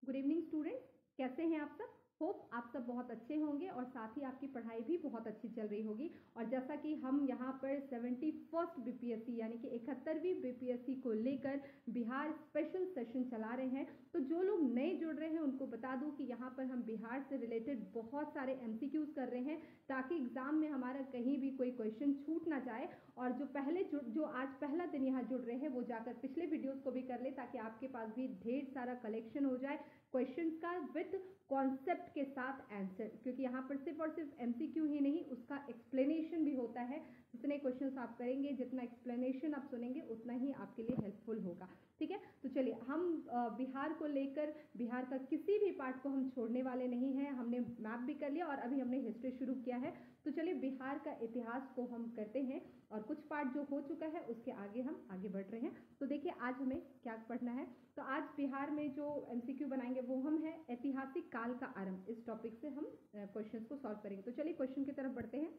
Good evening student, कैसे हैं आप सब। होप आप सब बहुत अच्छे होंगे और साथ ही आपकी पढ़ाई भी बहुत अच्छी चल रही होगी। और जैसा कि हम यहाँ पर 71st बीपीएससी यानी कि 71वीं बीपीएससी को लेकर बिहार स्पेशल सेशन चला रहे हैं, तो जो लोग नए जुड़ रहे हैं उनको बता दूं कि यहाँ पर हम बिहार से रिलेटेड बहुत सारे एमसीक्यूज कर रहे हैं ताकि एग्जाम में हमारा कहीं भी कोई क्वेश्चन छूट ना जाए। और जो आज पहला दिन यहाँ जुड़ रहे हैं वो जाकर पिछले वीडियोस को भी कर ले ताकि आपके पास भी ढेर सारा कलेक्शन हो जाए क्वेश्चंस का विद कॉन्सेप्ट के साथ आंसर, क्योंकि यहाँ पर सिर्फ और सिर्फ एमसीक्यू ही नहीं, उसका एक्सप्लेनेशन भी होता है। जितने क्वेश्चंस आप करेंगे, जितना एक्सप्लेनेशन आप सुनेंगे, उतना ही आपके लिए हेल्पफुल होगा। ठीक है, तो चलिए हम बिहार को लेकर बिहार का किसी भी पार्ट को हम छोड़ने वाले नहीं हैं। हमने मैप भी कर लिया और अभी हमने हिस्ट्री शुरू किया है, तो चलिए बिहार का इतिहास को हम करते हैं और कुछ पार्ट जो हो चुका है उसके आगे हम आगे बढ़ रहे हैं। तो देखिए आज हमें क्या पढ़ना है। तो आज बिहार में जो एमसीक्यू बनाएंगे वो हम है ऐतिहासिक काल का आरंभ। इस टॉपिक से हम क्वेश्चंस को सॉल्व करेंगे। तो चलिए क्वेश्चन की तरफ बढ़ते हैं।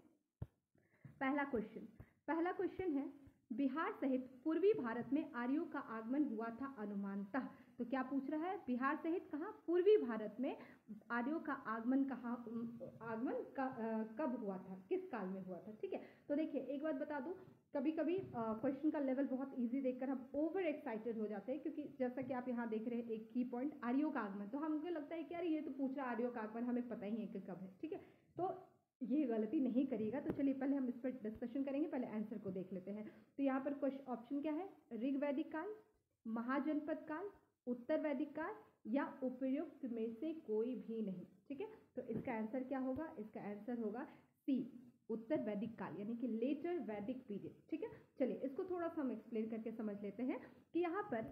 पहला क्वेश्चन है, बिहार सहित पूर्वी भारत में आर्यों का आगमन हुआ था अनुमानतः। तो क्या पूछ रहा है, बिहार सहित कहाँ पूर्वी भारत में आर्यों का आगमन कब हुआ था, किस काल में हुआ था। ठीक है, तो देखिए एक बात बता दूं, कभी कभी क्वेश्चन का लेवल बहुत इजी देखकर हम ओवर एक्साइटेड हो जाते हैं, क्योंकि जैसा कि आप यहाँ देख रहे हैं एक की पॉइंट आर्यों का आगमन, तो हमको लगता है कि यार ये तो पूछ रहा है आर्यों का आगमन, हमें पता ही है कि कब है। ठीक है, तो ये गलती नहीं करिएगा। तो चलिए पहले हम इस पर डिस्कशन करेंगे, पहले आंसर को देख लेते हैं। तो यहाँ पर क्वेश्चन ऑप्शन क्या है, ऋग वैदिक काल, महाजनपद काल, उत्तर वैदिक काल या उपर्युक्त में से कोई भी नहीं। ठीक है, तो इसका आंसर क्या होगा, इसका आंसर होगा सी, उत्तर वैदिक काल यानी कि लेटर वैदिक पीरियड। ठीक है, चलिए इसको थोड़ा सा हम एक्सप्लेन करके समझ लेते हैं कि यहाँ पर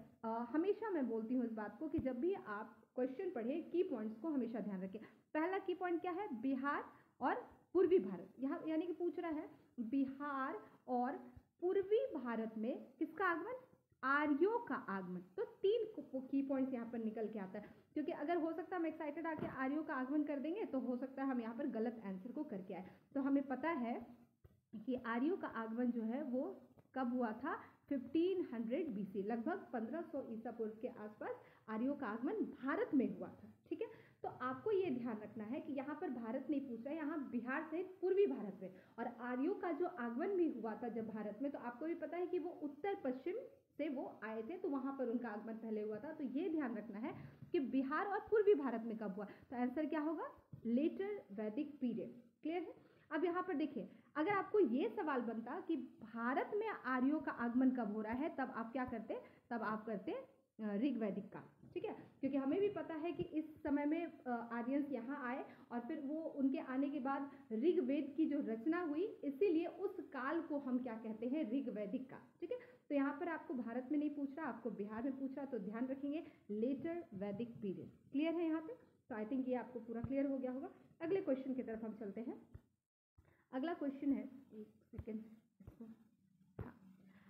हमेशा मैं बोलती हूँ इस बात को कि जब भी आप क्वेश्चन पढ़े की पॉइंट्स को हमेशा ध्यान रखें। पहला की पॉइंट क्या है, बिहार और पूर्वी भारत, यहाँ यानी कि पूछ रहा है बिहार और पूर्वी भारत में किसका आगमन, आर्यों का आगमन। तो तीन की पॉइंट्स यहाँ पर निकल के आता है, क्योंकि अगर हो सकता है हम एक्साइटेड आके आर्यों का आगमन कर देंगे तो हो सकता है हम यहाँ पर गलत आंसर को करके आए। तो हमें पता है कि आर्यों का आगमन जो है वो कब हुआ था, 1500 बीसी, लगभग 1500 ईसा पूर्व के आसपास आर्यों का आगमन भारत में हुआ था। ठीक है, तो आपको ये ध्यान रखना है कि यहाँ पर भारत नहीं पूछ रहा है, यहाँ बिहार से पूर्वी भारत में। और आर्यों का जो आगमन भी हुआ था जब भारत में, तो आपको भी पता है कि वो उत्तर पश्चिम से वो आए थे, तो वहां पर उनका आगमन पहले हुआ था। तो ये ध्यान रखना है कि बिहार और पूर्वी भारत में कब हुआ। तो आंसर क्या होगा, लेटर वैदिक पीरियड। क्लियर है। अब यहाँ पर देखिए, अगर आपको ये सवाल बनता कि भारत में आर्यों का आगमन कब हो रहा है, तब आप क्या करते, तब आप करते ऋग वैदिक काल। ठीक है, क्योंकि हमें भी पता है कि इस समय में आर्यंस यहाँ आए और फिर वो उनके आने के बाद ऋग्वेद की जो रचना हुई, इसीलिए उस काल को हम क्या कहते हैं, ऋग वैदिक काल। ठीक है, तो यहाँ पर आपको भारत में नहीं पूछ रहा, आपको बिहार में पूछ रहा, तो ध्यान रखेंगे लेटर वैदिक पीरियड। क्लियर है यहाँ पे। तो आई थिंक ये आपको पूरा क्लियर हो गया होगा। अगले क्वेश्चन की तरफ हम चलते हैं। अगला क्वेश्चन है, एक सेकेंड,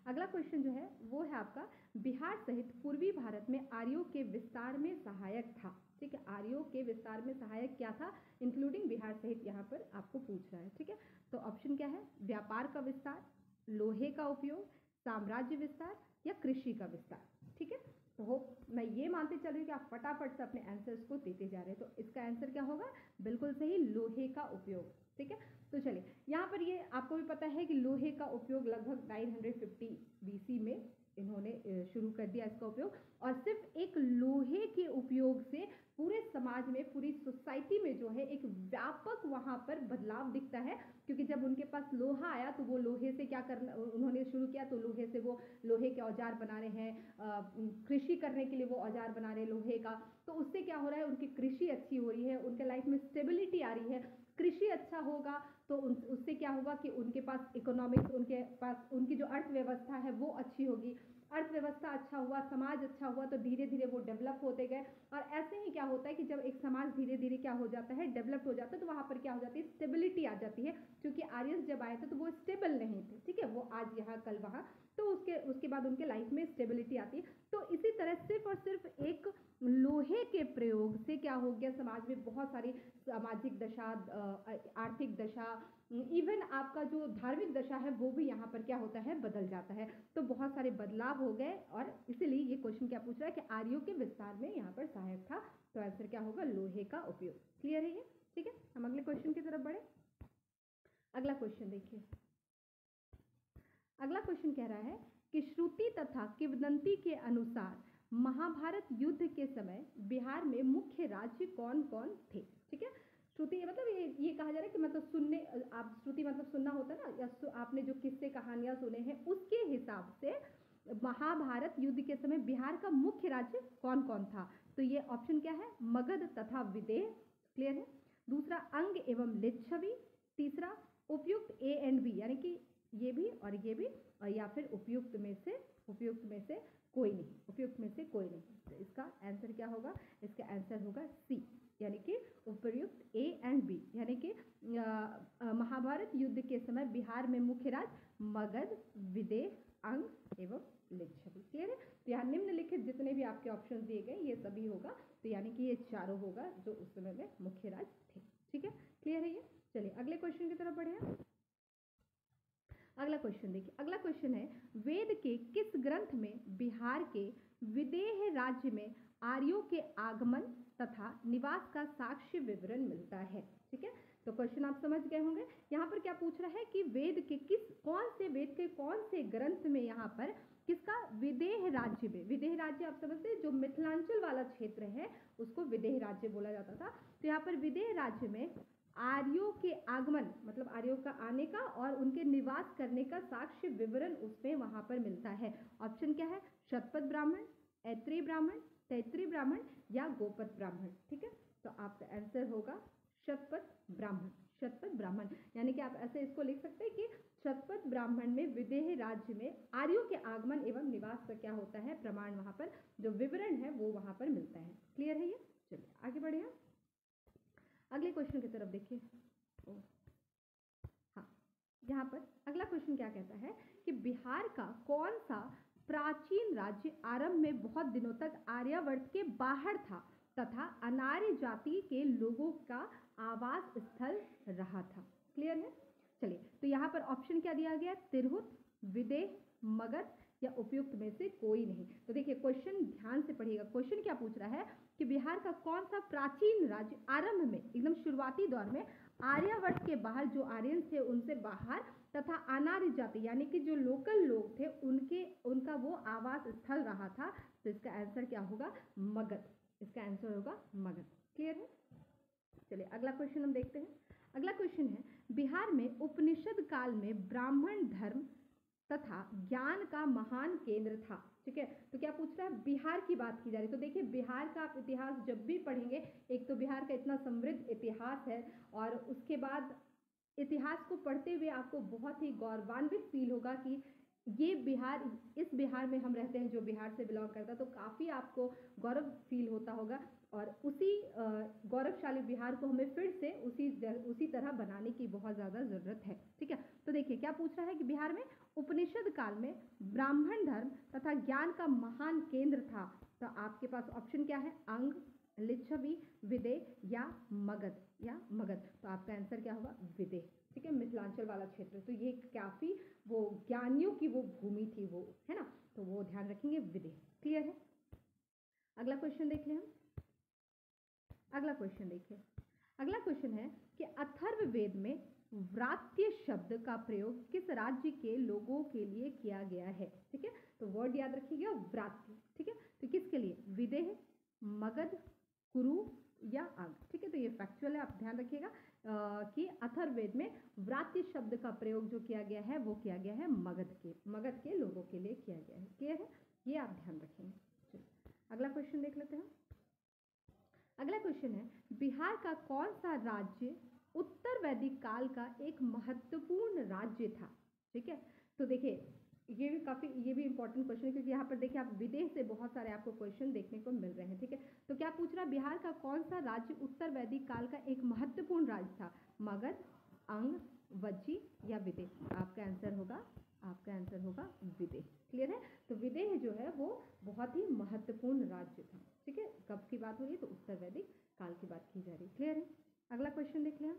अगला क्वेश्चन जो है वो है आपका, बिहार सहित पूर्वी भारत में आर्यों के विस्तार में सहायक था। ठीक है, आर्यों के विस्तार में सहायक क्या था, इंक्लूडिंग बिहार सहित, यहाँ पर आपको पूछ रहा है। ठीक है, तो ऑप्शन क्या है, व्यापार का विस्तार, लोहे का उपयोग, साम्राज्य विस्तार या कृषि का विस्तार। ठीक है, तो मैं ये मानते चल रही हूँ कि आप फटाफट से अपने आंसर्स को देते जा रहे हैं। तो इसका आंसर क्या होगा, बिल्कुल सही, लोहे का उपयोग। ठीक है, तो चलिए यहाँ पर ये आपको भी पता है कि लोहे का उपयोग लगभग 950 बीसी में इन्होंने शुरू कर दिया इसका उपयोग। और सिर्फ एक लोहे के उपयोग से पूरे समाज में, पूरी सोसाइटी में जो है एक व्यापक वहां पर बदलाव दिखता है, क्योंकि जब उनके पास लोहा आया तो वो लोहे से क्या करना उन्होंने शुरू किया, तो लोहे से वो लोहे के औजार बना रहे हैं, कृषि करने के लिए वो औजार बना रहे हैं लोहे का। तो उससे क्या हो रहा है, उनकी कृषि अच्छी हो रही है, उनके लाइफ में स्टेबिलिटी आ रही है। कृषि अच्छा होगा तो उससे क्या होगा कि उनके पास इकोनॉमिक्स, उनके पास उनकी जो अर्थव्यवस्था है वो अच्छी होगी। अर्थव्यवस्था अच्छा हुआ, समाज अच्छा हुआ, तो धीरे धीरे वो डेवलप होते गए। और ऐसे ही क्या होता है कि जब एक समाज धीरे धीरे क्या हो जाता है, डेवलप हो जाता है, तो वहां पर क्या हो जाती है, स्टेबिलिटी आ जाती है। क्योंकि आर्यंस जब आए थे तो वो स्टेबल नहीं थे। ठीक है, वो आज यहाँ कल वहाँ तो उसके बाद उनके लाइफ में स्टेबिलिटी आती है। तो इसी तरह सिर्फ और सिर्फ एक लोहे के प्रयोग से क्या हो गया, समाज में बहुत सारी सामाजिक दशा, आर्थिक दशा, इवन आपका जो धार्मिक दशा है वो भी यहाँ पर क्या होता है, बदल जाता है। तो बहुत सारे बदलाव हो गए और इसीलिए ये क्वेश्चन क्या पूछ रहा है कि आर्यों के विस्तार में यहाँ पर सहायक था। तो आंसर क्या होगा, लोहे का उपयोग। क्लियर है ये? ठीक है, हम अगले क्वेश्चन की तरफ बढ़े। अगला क्वेश्चन देखिए, अगला क्वेश्चन कह रहा है कि श्रुति तथा किंवदंती के अनुसार महाभारत युद्ध के समय बिहार में मुख्य राज्य कौन कौन थे। ठीक है, श्रुति मतलब ये कहा जा रहा है कि मतलब सुनने, आप श्रुति मतलब सुनना होता है ना, या आपने जो किस्से कहानियां सुने हैं उसके हिसाब से महाभारत युद्ध के समय बिहार का मुख्य राज्य कौन कौन था। तो ये ऑप्शन क्या है, मगध तथा विदेह। क्लियर है? दूसरा अंग एवं लिच्छवी। तीसरा उपयुक्त ए एंड बी, यानी कि ये भी और ये भी, और या फिर उपयुक्त में से कोई नहीं, उपयुक्त में से कोई नहीं। तो इसका आंसर क्या होगा, इसका आंसर होगा सी, यानी कि उपयुक्त ए एंड बी, यानी कि महाभारत युद्ध के समय बिहार में मुख्य राज्य मगध, विदेह, अंग एवं लिच्छवी। क्लियर है? तो यहाँ निम्नलिखित जितने भी आपके ऑप्शन दिए गए ये सभी होगा, तो यानी कि ये चारों होगा जो उस समय में मुख्य राज्य थे। ठीक है, क्लियर है ये? चलिए अगले क्वेश्चन की तरफ बढ़े। अगला क्वेश्चन देखिए, अगला क्वेश्चन है वेद के किस ग्रंथ में बिहार के विदेह राज्य में आर्यों के आगमन तथा निवास का साक्ष्य विवरण मिलता है। ठीक है, तो क्वेश्चन आप समझ गए होंगे। यहाँ पर क्या पूछ रहा है कि वेद के कौन से ग्रंथ में यहाँ पर किसका, विदेह राज्य में, विदेह राज्य आप समझते हैं जो मिथिलांचल वाला क्षेत्र है उसको विदेह राज्य बोला जाता था। तो यहाँ पर विदेह राज्य में आर्यों के आगमन मतलब आर्यों का आने का और उनके निवास करने का साक्ष्य विवरण उसमें वहां पर मिलता है। ऑप्शन क्या है, शतपथ ब्राह्मण, ऐत्रेय ब्राह्मण, तैत्रीय ब्राह्मण या गोपथ ब्राह्मण। ठीक है, तो आपका आंसर होगा शतपथ ब्राह्मण। शतपथ ब्राह्मण यानी कि आप ऐसे इसको लिख सकते हैं कि शतपथ ब्राह्मण में विदेह राज्य में आर्यों के आगमन एवं निवास का क्या होता है, प्रमाण, वहां पर जो विवरण है वो वहां पर मिलता है। क्लियर है ये? चलिए आगे बढ़े, अगले क्वेश्चन की तरफ देखिए। हाँ, यहाँ पर अगला क्वेश्चन क्या कहता है कि बिहार का कौन सा प्राचीन राज्य आरंभ में बहुत दिनों तक आर्यावर्त के बाहर था तथा अनार्य जाति के लोगों का आवास स्थल रहा था। क्लियर है? चलिए, तो यहाँ पर ऑप्शन क्या दिया गया, तिरहुत, विदेह, मगध या उपयुक्त में से कोई नहीं। तो देखिए क्वेश्चन ध्यान से पढ़िएगा, क्वेश्चन क्या पूछ रहा है कि बिहार का कौन सा प्राचीन राज्य आरंभ में, एकदम शुरुआती दौर में आर्यावर्त के बाहर, जो आर्यन थे उनसे बाहर तथा अनार्य जाति यानी कि जो लोकल लोग थे उनका वो आवास स्थल रहा था। तो इसका आंसर क्या होगा, मगध। इसका आंसर होगा मगध। क्लियर है? चलिए अगला क्वेश्चन हम देखते हैं। अगला क्वेश्चन है बिहार में उपनिषद काल में ब्राह्मण धर्म तथा ज्ञान का महान केंद्र था। ठीक है, तो क्या पूछ रहा है, बिहार की बात की जा रही है। तो देखिए बिहार का आप इतिहास जब भी पढ़ेंगे, एक तो बिहार का इतना समृद्ध इतिहास है और उसके बाद इतिहास को पढ़ते हुए आपको बहुत ही गौरवान्वित फील होगा कि ये बिहार, इस बिहार में हम रहते हैं जो बिहार से बिलोंग करता है, तो काफ़ी आपको गौरव फील होता होगा और उसी गौरवशाली बिहार को हमें फिर से उसी तरह बनाने की बहुत ज़्यादा ज़रूरत है। ठीक है, तो देखिए क्या पूछ रहा है कि बिहार में उपनिषद काल में ब्राह्मण धर्म तथा ज्ञान का महान केंद्र था। तो आपके पास ऑप्शन क्या है, अंग, लिच्छवी, विदेह या मगध। तो आपका आंसर क्या होगा, विदेह। ठीक है, मिथिलांचल वाला क्षेत्र, तो ये काफ़ी वो ज्ञानियों की वो भूमि थी, वो है ना, तो वो ध्यान रखेंगे, विदेह। क्लियर है? अगला क्वेश्चन देख लें हम। अगला क्वेश्चन देखिए, अगला क्वेश्चन है कि अथर्ववेद में व्रात्य शब्द का प्रयोग किस राज्य के लोगों के लिए किया गया है। ठीक है, तो वर्ड याद रखिएगा, व्रात्य। ठीक है, तो किसके लिए, विदेह, मगध, कुरु या अंग। ठीक है, तो ये फैक्चुअल है, आप ध्यान रखिएगा कि अथर्ववेद में व्रात्य शब्द का प्रयोग जो किया गया है वो किया गया है मगध के लोगों के लिए किया गया है। क्लियर है? ये आप ध्यान रखेंगे। अगला क्वेश्चन देख लेते हैं। अगला क्वेश्चन है बिहार का कौन सा राज्य उत्तर वैदिक काल का एक महत्वपूर्ण राज्य था। ठीक है, तो देखिए ये भी इंपॉर्टेंट क्वेश्चन है क्योंकि यहाँ पर देखिए आप विदेह से बहुत सारे आपको क्वेश्चन देखने को मिल रहे हैं। ठीक है, तो क्या पूछ रहा है, बिहार का कौन सा राज्य उत्तर वैदिक काल का एक महत्वपूर्ण राज्य था, मगध, अंग, वज्जी या विदेह। आपका आंसर होगा आपका आंसर होगा विदेह। क्लियर है? तो विदेह जो है वो बहुत ही महत्वपूर्ण राज्य था। ठीक है, कब की बात हो रही है? तो उत्तर वैदिक काल की बात की जा रही है। क्लियर है? अगला क्वेश्चन देख लें।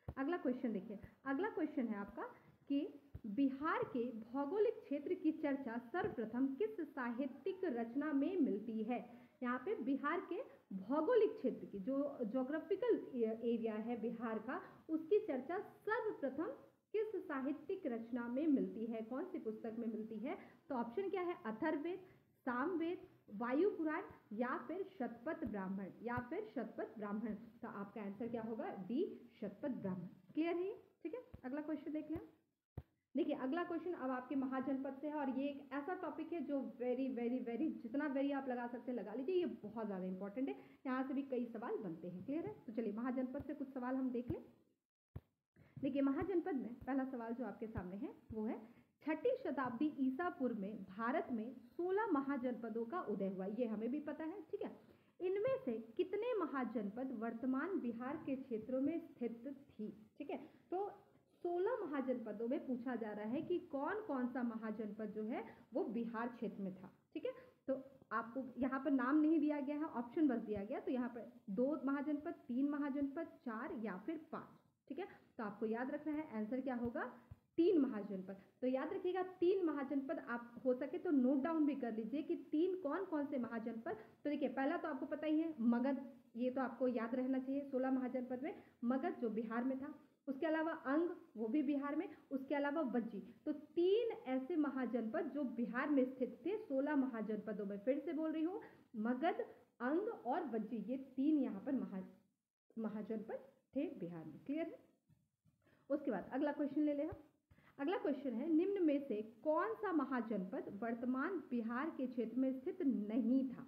अगला क्वेश्चन देखिए, अगला क्वेश्चन है आपका कि बिहार के भौगोलिक क्षेत्र की चर्चा सर्वप्रथम किस साहित्यिक रचना में मिलती है? यहाँ पे बिहार के भौगोलिक क्षेत्र की जो ज्योग्राफिकल एरिया है बिहार का, उसकी चर्चा सर्वप्रथम किस साहित्यिक रचना में मिलती है? कौन सी पुस्तक में मिलती है? तो ऑप्शन क्या है? अथर्ववेद, सामवेद, वायु पुराण या फिर शतपथ ब्राह्मण, या फिर शतपथ ब्राह्मण। तो आपका आंसर क्या होगा? डी, शतपथ ब्राह्मण। क्लियर है? ठीक है, अगला क्वेश्चन देख लें। देखिए अगला क्वेश्चन अब आपके महाजनपद से है, और ये एक ऐसा टॉपिक है जो वेरी वेरी वेरी, जितना वेरी आप लगा सकते हैं लगा लीजिए, ये बहुत ज़्यादा इंपॉर्टेंट है, यहाँ से भी कई सवाल बनते हैं। क्लियर है? तो चलिए महाजनपद से कुछ सवाल हम देख लें। देखिए महाजनपद में पहला सवाल जो आपके सामने है वो है, 6ठी शताब्दी ईसा पूर्व में भारत में 16 महाजनपदों का उदय हुआ। ये हमें भी पता है। ठीक है, इनमें से कितने महाजनपद वर्तमान बिहार के क्षेत्रों में स्थित थी? ठीक है, तो 16 महाजनपदों में पूछा जा रहा है कि कौन कौन सा महाजनपद जो है वो बिहार क्षेत्र में था। ठीक है, तो आपको यहाँ पर नाम नहीं दिया गया है, ऑप्शन बस दिया गया। तो यहाँ पर 2 महाजनपद, 3 महाजनपद, 4 या फिर 5। ठीक है, तो आपको याद रखना है आंसर क्या होगा? 3 महाजनपद। तो याद रखिएगा 3 महाजनपद, आप हो सके तो नोट डाउन भी कर लीजिए कि 3 कौन कौन से महाजनपद। तो देखिए पहला तो आपको पता ही है मगध, ये तो आपको याद रहना चाहिए। 16 महाजनपद में मगध जो बिहार में था, उसके अलावा अंग वो भी बिहार में, उसके अलावा वज्जी। तो 3 ऐसे महाजनपद जो बिहार में स्थित थे 16 महाजनपदों में। फिर से बोल रही हूँ, मगध, अंग और वज्जी, ये 3 यहाँ पर महाजनपद थे बिहार में। क्लियर है? उसके बाद अगला क्वेश्चन ले लें। अगला क्वेश्चन है, निम्न में से कौन सा महाजनपद वर्तमान बिहार के क्षेत्र में स्थित नहीं था?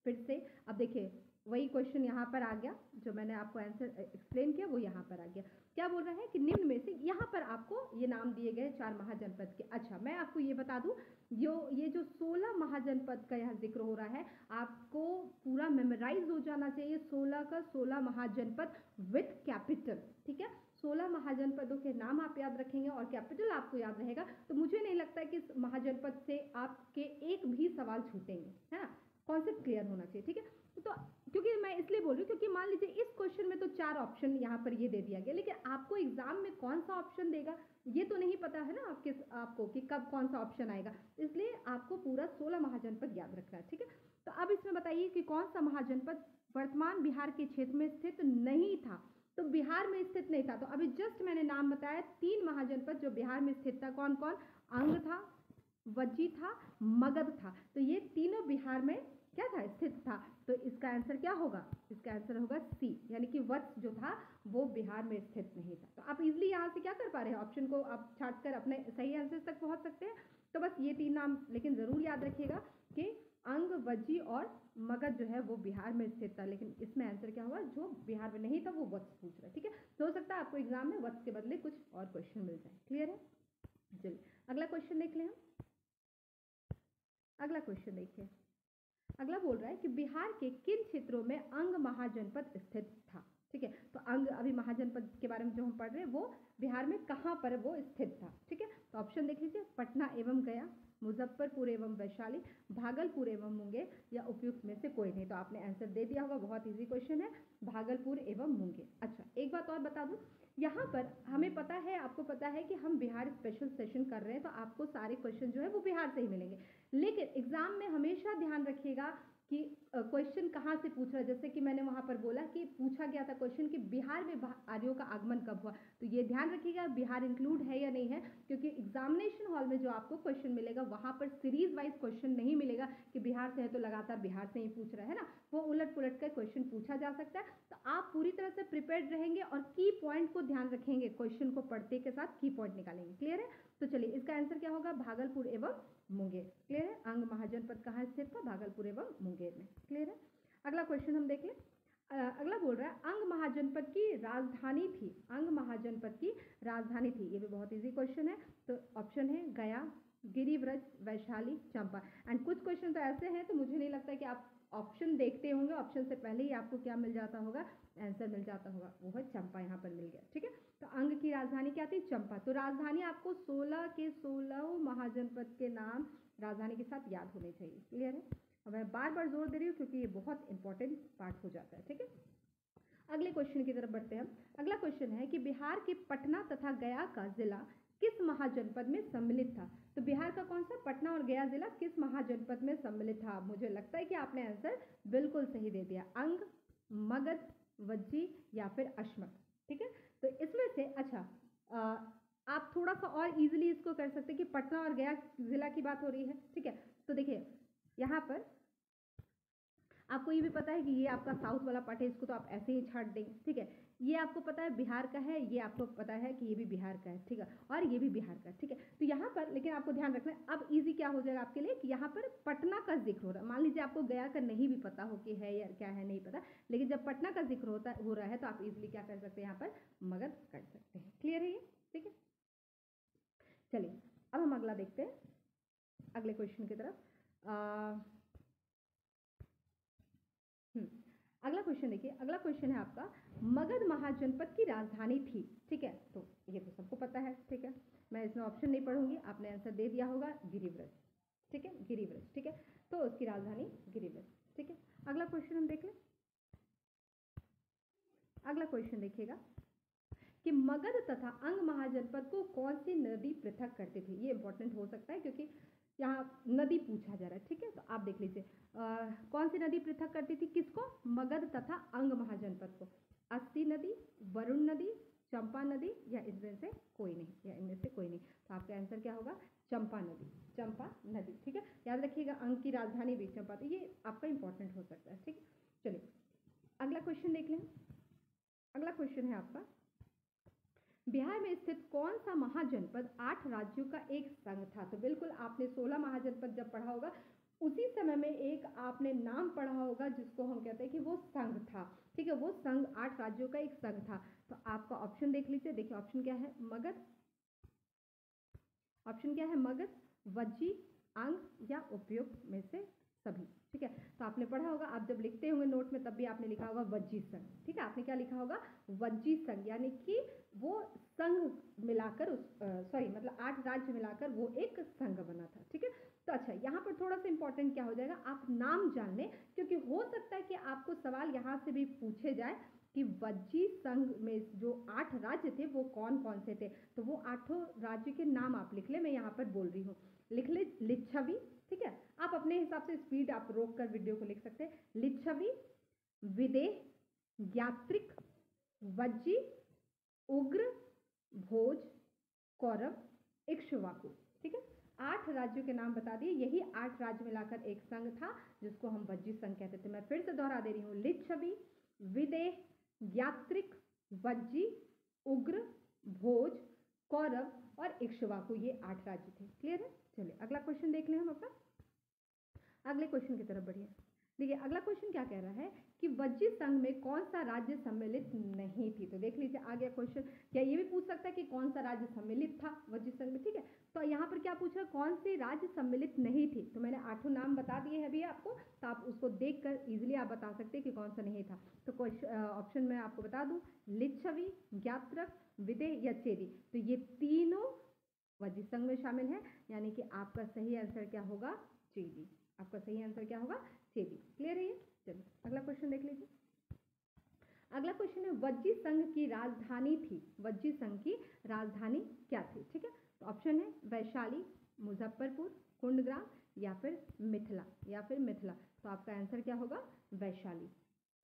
फिर से अब देखिए वही क्वेश्चन यहाँ पर आ गया, जो मैंने आपको आंसर एक्सप्लेन किया वो यहाँ पर आ गया। क्या बोल रहा है कि निम्न में से, यहाँ पर आपको ये नाम दिए गए 4 महाजनपद के। अच्छा मैं आपको ये बता दूं, ये जो 16 महाजनपद का यहाँ जिक्र हो रहा है, आपको पूरा मेमोराइज हो जाना चाहिए। 16 का 16 महाजनपद विथ कैपिटल। ठीक है, 16 महाजनपदों के नाम आप याद रखेंगे और कैपिटल आपको याद रहेगा, तो मुझे नहीं लगता कि इस महाजनपद से आपके एक भी सवाल छूटेंगे, है ना? कॉन्सेप्ट क्लियर होना चाहिए। ठीक है, तो क्योंकि मैं इसलिए बोल रही हूँ क्योंकि मान लीजिए इस क्वेश्चन में तो 4 ऑप्शन यहाँ पर ये दे दिया गया, लेकिन आपको एग्जाम में कौन सा ऑप्शन देगा ये तो नहीं पता है ना आपको कि कब कौन सा ऑप्शन आएगा, इसलिए आपको पूरा 16 महाजनपद याद रखना है। ठीक है, तो अब इसमें बताइए कि कौन सा महाजनपद वर्तमान बिहार के क्षेत्र में स्थित नहीं था? तो बिहार में स्थित नहीं था, तो अभी जस्ट मैंने नाम बताया 3 महाजनपद जो बिहार में स्थित था। कौन कौन? अंग था, वज्जी था, मगध था। तो ये तीनों बिहार में क्या था? स्थित था। तो इसका आंसर क्या होगा? इसका आंसर होगा सी, यानी कि वत्स जो था वो बिहार में स्थित नहीं था। तो आप इजिली यहाँ से क्या कर पा रहे हैं, ऑप्शन को आप छाट कर अपने सही आंसर तक पहुँच सकते हैं। तो बस ये 3 नाम लेकिन ज़रूर याद रखिएगा कि अंग, वज्जी और मगध जो है वो बिहार में स्थित था, लेकिन इसमें आंसर क्या हुआ? जो बिहार में नहीं था वो वत्स पूछ रहा है। ठीक है, तो हो सकता है आपको एग्जाम में वत्स के बदले कुछ और क्वेश्चन मिल जाए। क्लियर है? चलिए अगला क्वेश्चन देख लें हम। अगला क्वेश्चन देखिए, अगला बोल रहा है कि बिहार के किन क्षेत्रों में अंग महाजनपद स्थित था? ठीक है, तो अंग अभी महाजनपद के बारे में जो हम पढ़ रहे हैं वो बिहार में कहाँ पर वो स्थित था? ठीक है, तो ऑप्शन देख लीजिए, पटना एवं गया, मुजफ्फरपुर एवं वैशाली, भागलपुर एवं मुंगेर, या उपयुक्त में से कोई नहीं। तो आपने आंसर दे दिया होगा, बहुत इजी क्वेश्चन है, भागलपुर एवं मुंगेर। अच्छा एक बात और बता दूं, यहाँ पर हमें पता है, आपको पता है कि हम बिहार स्पेशल सेशन कर रहे हैं, तो आपको सारे क्वेश्चन जो है वो बिहार से ही मिलेंगे, लेकिन एग्जाम में हमेशा ध्यान रखिएगा कि क्वेश्चन कहाँ से पूछ रहा है। जैसे कि मैंने वहाँ पर बोला कि पूछा गया था क्वेश्चन कि बिहार में आर्यों का आगमन कब हुआ, तो ये ध्यान रखिएगा बिहार इंक्लूड है या नहीं है, क्योंकि एग्जामिनेशन हॉल में जो आपको क्वेश्चन मिलेगा वहाँ पर सीरीज वाइज क्वेश्चन नहीं मिलेगा कि बिहार से है तो लगातार बिहार से ही पूछ रहा है ना, वो उलट पुलट कर क्वेश्चन पूछा जा सकता है। तो आप पूरी तरह से प्रिपेयर्ड रहेंगे और की पॉइंट को ध्यान रखेंगे, क्वेश्चन को पढ़ते के साथ की पॉइंट निकालेंगे। क्लियर है? तो चलिए इसका आंसर क्या होगा? भागलपुर एवं मुंगेर। क्लियर है? अंग महाजनपद कहाँ स्थित था? भागलपुर एवं मुंगेर में। क्लियर है? अगला क्वेश्चन हम देख लें। अगला बोल रहा है अंग महाजनपद की राजधानी थी, अंग महाजनपद की राजधानी थी। ये भी बहुत इजी क्वेश्चन है, तो ऑप्शन है गया, गिरिव्रज, वैशाली, चंपा। एंड कुछ क्वेश्चन तो ऐसे हैं तो मुझे नहीं लगता कि आप ऑप्शन देखते होंगे, ऑप्शन से पहले ही आपको क्या मिल जाता होगा, आंसर मिल जाता होगा, वो है चंपा, यहाँ पर मिल गया। ठीक है, तो अंग की राजधानी क्या थी, चंपा। तो राजधानी आपको 16 के 16 महाजनपद के नाम राजधानी के साथ याद होने चाहिए। क्लियर है? अब मैं बार बार जोर दे रही हूँ क्योंकि ये बहुत इंपॉर्टेंट पार्ट हो जाता है। ठीक है, अगले क्वेश्चन की तरफ बढ़ते हैं हम। अगला क्वेश्चन है कि बिहार के पटना तथा गया का जिला किस महाजनपद में सम्मिलित था। तो बिहार का कौन सा, पटना और गया जिला किस महाजनपद में सम्मिलित था। मुझे लगता है कि आपने आंसर बिल्कुल सही दे दिया, अंग, मगध, वज्जी या फिर अश्मक। ठीक है, तो इसमें से अच्छा आप थोड़ा सा और इजीली इसको कर सकते हैं कि पटना और गया जिला की बात हो रही है। ठीक है, तो देखिए यहाँ पर आपको ये भी पता है कि ये आपका साउथ वाला पार्ट है, इसको तो आप ऐसे ही छाट देंगे। ठीक है, ये आपको पता है बिहार का है, ये आपको पता है कि ये भी बिहार का है। ठीक है, और ये भी बिहार का है। ठीक है, तो यहाँ पर लेकिन आपको ध्यान रखना है, अब इजी क्या हो जाएगा आपके लिए कि यहाँ पर पटना का जिक्र हो रहा है। मान लीजिए आपको गया का नहीं भी पता हो कि है या क्या है नहीं पता, लेकिन जब पटना का जिक्र हो रहा है तो आप इजिली क्या कर सकते हैं, यहाँ पर मगध कर सकते हैं। क्लियर है ये? ठीक है, चलिए अब हम अगला देखते हैं, अगले क्वेश्चन की तरफ। अगला क्वेश्चन देखिए, अगला क्वेश्चन है आपका, मगध महाजनपद की राजधानी थी। ठीक है, तो ये तो सबको पता है। ठीक है, मैं इसमें ऑप्शन नहीं पढ़ूंगी, आपने आंसर दे दिया होगा, गिरिव्रज। ठीक है, गिरिव्रज। ठीक है, तो उसकी राजधानी गिरिव्रज। ठीक है, अगला क्वेश्चन हम देख लें। अगला क्वेश्चन देखिएगा कि मगध तथा अंग महाजनपद को कौन सी नदी पृथक करती थी। ये इंपॉर्टेंट हो सकता है क्योंकि यहाँ नदी पूछा जा रहा है। ठीक है, तो आप देख लीजिए कौन सी नदी पृथक करती थी किसको, मगध तथा अंग महाजनपद को। अस्सी नदी, वरुण नदी, चंपा नदी या इनमें से कोई नहीं, या इनमें से कोई नहीं। तो आपका आंसर क्या होगा, चंपा नदी, चंपा नदी। ठीक है, याद रखिएगा अंग की राजधानी भी चंपा, तो ये आपका इंपॉर्टेंट हो सकता है। ठीक है, चलिए अगला क्वेश्चन देख लें। अगला क्वेश्चन है आपका, बिहार में स्थित कौन सा महाजनपद 8 राज्यों का एक संघ था। तो बिल्कुल आपने 16 महाजनपद जब पढ़ा होगा उसी समय में एक आपने नाम पढ़ा होगा जिसको हम कहते हैं कि वो संघ था। ठीक है, वो संघ 8 राज्यों का एक संघ था। तो आपका ऑप्शन देख लीजिए, देखिए ऑप्शन क्या है, मगध, ऑप्शन क्या है, मगध, वज्जी, अंग या उपयुक्त में से सभी। ठीक है, तो आपने पढ़ा होगा, आप जब लिखते होंगे नोट में तब भी आपने लिखा होगा वज्जी संघ। ठीक है, आपने क्या लिखा होगा, वज्जी संघ, यानी कि वो संघ मिलाकर उस सॉरी मतलब 8 राज्य मिलाकर वो एक संघ बना था। ठीक है, तो अच्छा यहाँ पर थोड़ा सा इंपॉर्टेंट क्या हो जाएगा, आप नाम जान लें क्योंकि हो सकता है कि आपको सवाल यहाँ से भी पूछे जाए कि वज्जी संघ में जो 8 राज्य थे वो कौन कौन से थे। तो वो 8 राज्य के नाम आप लिख ले, मैं यहाँ पर बोल रही हूँ, लिख ले लिच्छवी। ठीक है, आप अपने हिसाब से स्पीड आप रोक कर वीडियो को लिख सकते हैं। लिच्छवी, विदेह, यात्रिक, वज्जी, उग्र, भोज, कौरव, इक्ष्वाकु। ठीक है, 8 राज्यों के नाम बता दिए, यही 8 राज्य मिलाकर एक संघ था जिसको हम वज्जी संघ कहते थे। मैं फिर से दोहरा दे रही हूँ, लिच्छवी, विदेह, यात्रिक, वज्जी, उग्र, भोज, कौरव और इक्ष्वाकु, ये 8 राज्य थे। क्लियर है? चलिए अगला क्वेश्चन देख लें हम अपना, अगले क्वेश्चन की तरफ बढ़िए। देखिए अगला क्वेश्चन क्या कह रहा है कि वज्जी संघ में कौन सा राज्य सम्मिलित नहीं थी। तो देख लीजिए आ गया क्वेश्चन, क्या ये भी पूछ सकता है कि कौन सा राज्य सम्मिलित था वज्जी संघ में। ठीक है, तो यहाँ पर क्या पूछा, कौन से राज्य सम्मिलित नहीं थी। तो मैंने 8 नाम बता दिए हैं अभी आपको, तो आप उसको देखकर इजीली आप बता सकते हैं कि कौन सा नहीं था। तो ऑप्शन में आपको बता दूं, लिच्छवी, यात्रक, विदेह या चेदी। तो ये तीनों वज्जी संघ में शामिल है, यानी कि आपका सही आंसर क्या होगा, चेदी। आपका सही आंसर क्या होगा, चेदी। क्लियर है ये? चलिए अगला क्वेश्चन देख लीजिए। अगला क्वेश्चन है, वज्जी संघ की राजधानी थी, वज्जी संघ की राजधानी क्या थी। ठीक है, तो ऑप्शन है वैशाली, मुजफ्फरपुर, कुंडग्राम या फिर मिथिला, या फिर मिथिला। तो आपका आंसर क्या होगा, वैशाली।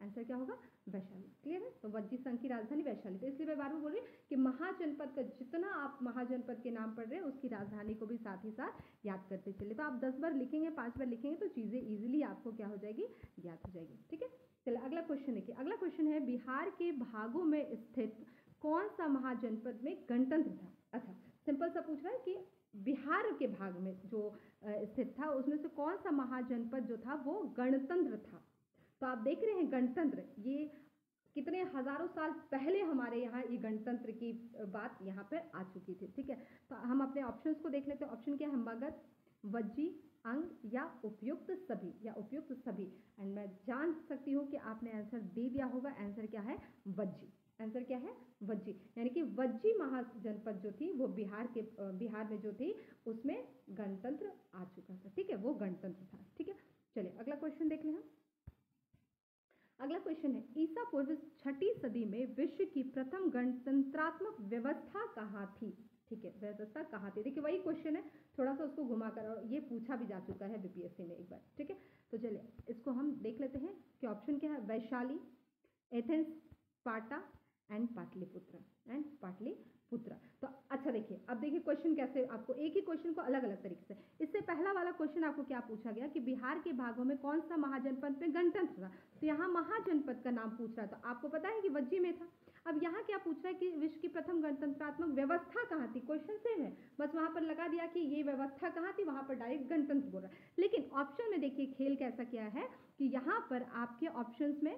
आंसर क्या होगा, वैशाली। क्लियर है? तो वज्जी संघ की राजधानी वैशाली। तो इसलिए मैं बार बार बोल रही हूँ कि महाजनपद का जितना आप महाजनपद के नाम पढ़ रहे हैं उसकी राजधानी को भी साथ ही साथ याद करते चलिए। तो आप 10 बार लिखेंगे, 5 बार लिखेंगे तो चीज़ें ईजिली आपको क्या हो जाएगी, याद हो जाएगी। ठीक है, चलिए अगला क्वेश्चन देखिए। अगला क्वेश्चन है, बिहार के भागों में स्थित कौन सा महाजनपद में गणतंत्र था। अच्छा सिंपल सा पूछ रहा है कि बिहार के भाग में जो स्थित था उसमें से कौन सा महाजनपद जो था वो गणतंत्र था। तो आप देख रहे हैं गणतंत्र, ये कितने हजारों साल पहले हमारे यहाँ ये गणतंत्र की बात यहाँ पे आ चुकी थी। ठीक है, तो हम अपने ऑप्शंस को देख लेते हैं। ऑप्शन क्या है, मगध, वज्जी, अंग या उपयुक्त सभी। एंड मैं जान सकती हूँ कि आपने आंसर दे दिया होगा। आंसर क्या है? वज्जी। आंसर क्या है? वज्जी। यानी कि वज्जी महाजनपद जो थी वो बिहार में जो थी उसमें गणतंत्र आ चुका था। ठीक है, वो गणतंत्र था। ठीक है, चलिए अगला क्वेश्चन देख लें हम। अगला क्वेश्चन है, ईसा पूर्व 6ठी सदी में विश्व की प्रथम गणतंत्रात्मक व्यवस्था कहाँ थी? ठीक है, व्यवस्था कहाँ थी? देखिए वही क्वेश्चन है, थोड़ा सा उसको घुमा कर, और ये पूछा भी जा चुका है बीपीएससी में एक बार। ठीक है, तो चलिए इसको हम देख लेते हैं कि ऑप्शन क्या है। Vaishali, Athens, Sparta and Pataliputra. तो अच्छा देखिए, अब देखिए क्वेश्चन कैसे, आपको एक ही क्वेश्चन को अलग अलग तरीके से। इससे पहला वाला क्वेश्चन आपको क्या पूछा गया कि बिहार के भागों में कौन सा महाजनपद में गणतंत्र था, तो यहाँ महाजनपद का नाम पूछ रहा था। आपको पता है कि वज्जी में था। अब यहाँ क्या पूछ रहा है कि विश्व की प्रथम गणतंत्रात्मक व्यवस्था कहाँ थी? क्वेश्चन सेम है, बस वहां पर लगा दिया कि ये व्यवस्था कहाँ थी, वहां पर डायरेक्ट गणतंत्र बोल रहा है। लेकिन ऑप्शन में देखिए खेल कैसा किया है कि यहाँ पर आपके ऑप्शंस में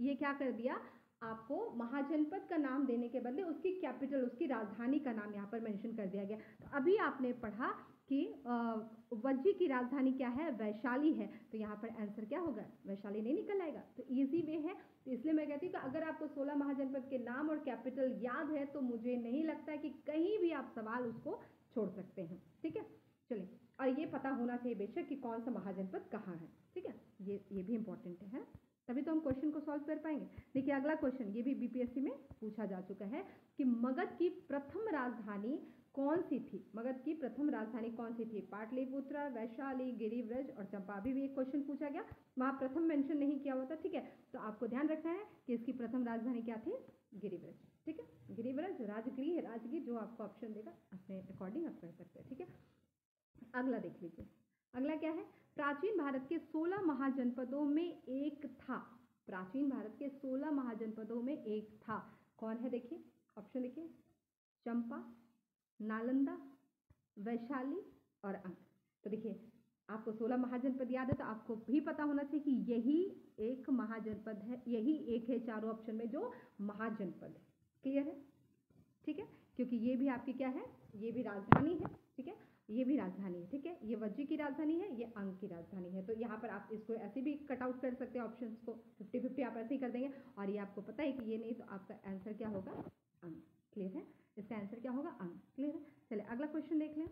ये क्या कर दिया, आपको महाजनपद का नाम देने के बदले उसकी कैपिटल, उसकी राजधानी का नाम यहाँ पर मेंशन कर दिया गया। तो अभी आपने पढ़ा कि वज्जी की राजधानी क्या है? वैशाली है। तो यहाँ पर आंसर क्या होगा? वैशाली नहीं निकल आएगा। तो इजी वे है। तो इसलिए मैं कहती हूँ कि अगर आपको 16 महाजनपद के नाम और कैपिटल याद है तो मुझे नहीं लगता है कि कहीं भी आप सवाल उसको छोड़ सकते हैं। ठीक है, चलिए, और ये पता होना चाहिए बेशक कि कौन सा महाजनपद कहाँ है। ठीक है, ये भी इंपॉर्टेंट है, तभी तो हम क्वेश्चन को सॉल्व कर पाएंगे। देखिए अगला क्वेश्चन, ये भी बीपीएससी में पूछा जा चुका है कि मगध की प्रथम राजधानी कौन सी थी? मगध की प्रथम राजधानी कौन सी थी? पाटलिपुत्र, वैशाली, गिरिव्रज और चंपा। अभी भी एक क्वेश्चन पूछा गया, वहां प्रथम मेंशन नहीं किया हुआ था। ठीक है, तो आपको ध्यान रखना है कि इसकी प्रथम राजधानी क्या थी? गिरिव्रज। ठीक है, गिरिव्रज, राजगीर, जो आपको ऑप्शन देगा अपने अकॉर्डिंग आप कर सकते हैं। ठीक है, अगला देख लीजिए। अगला क्या है? प्राचीन भारत के 16 महाजनपदों में एक था। प्राचीन भारत के 16 महाजनपदों में एक था। कौन है? देखिए ऑप्शन देखिए, चंपा, नालंदा, वैशाली और अंग। तो देखिए आपको 16 महाजनपद याद है, तो आपको भी पता होना चाहिए कि यही एक महाजनपद है, यही एक है चारों ऑप्शन में जो महाजनपद है। क्लियर है? ठीक है, क्योंकि ये भी आपकी क्या है? ये भी राजधानी है। ठीक है, ये भी राजधानी है। ठीक है, ये वज्जी की राजधानी है, ये अंग की राजधानी है। तो यहाँ पर आप इसको ऐसे भी कट आउट कर सकते हैं, ऑप्शंस को 50-50 आप ऐसे ही कर देंगे। और ये आपको पता है कि ये नहीं, तो आपका आंसर क्या होगा? अंग। क्लियर है? इसका आंसर क्या होगा? अंग। क्लियर है? चलिए अगला क्वेश्चन देख लें।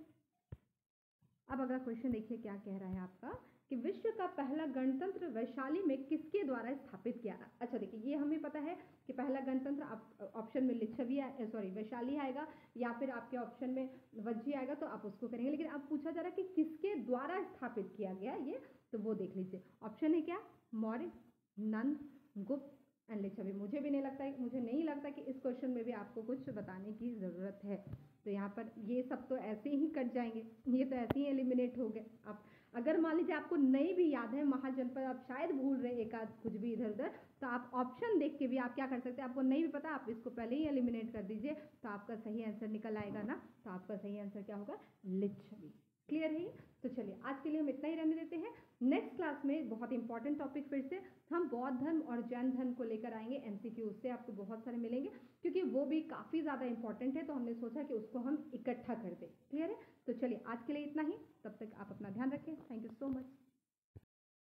अब अगला क्वेश्चन देखिए क्या कह रहा है आपका कि विश्व का पहला गणतंत्र वैशाली में किसके द्वारा स्थापित किया? अच्छा देखिए, ये हमें पता है कि पहला गणतंत्र आप ऑप्शन में वैशाली आएगा, या फिर आपके ऑप्शन में वज्जी आएगा, तो आप उसको करेंगे। लेकिन अब पूछा जा रहा है कि किसके द्वारा स्थापित किया गया ये, तो वो देख लीजिए। ऑप्शन है क्या? मौर्य, नंद, गुप्त एंड लिच्छवी। मुझे नहीं लगता कि इस क्वेश्चन में भी आपको कुछ बताने की जरूरत है। तो यहाँ पर ये सब तो ऐसे ही कट जाएंगे, ये तो ऐसे ही एलिमिनेट हो गए। आप अगर मान लीजिए आपको नहीं भी याद है महाजनपद, आप शायद भूल रहे एक आध कुछ भी इधर उधर, तो आप ऑप्शन देख के भी आप क्या कर सकते हैं, आपको नहीं भी पता आप इसको पहले ही एलिमिनेट कर दीजिए, तो आपका सही आंसर निकल आएगा ना। तो आपका सही आंसर क्या होगा? लिच्छवी। क्लियर है? तो चलिए आज के लिए हम इतना ही रहने देते हैं। नेक्स्ट क्लास में बहुत इंपॉर्टेंट टॉपिक फिर से हम बौद्ध धर्म और जैन धर्म को लेकर आएंगे। एमसीक्यू उससे आपको बहुत सारे मिलेंगे, क्योंकि वो भी काफ़ी ज़्यादा इंपॉर्टेंट है, तो हमने सोचा कि उसको हम इकट्ठा कर दें। क्लियर है? तो चलिए आज के लिए इतना ही, तब तक आप अपना ध्यान रखें। Thank you so much.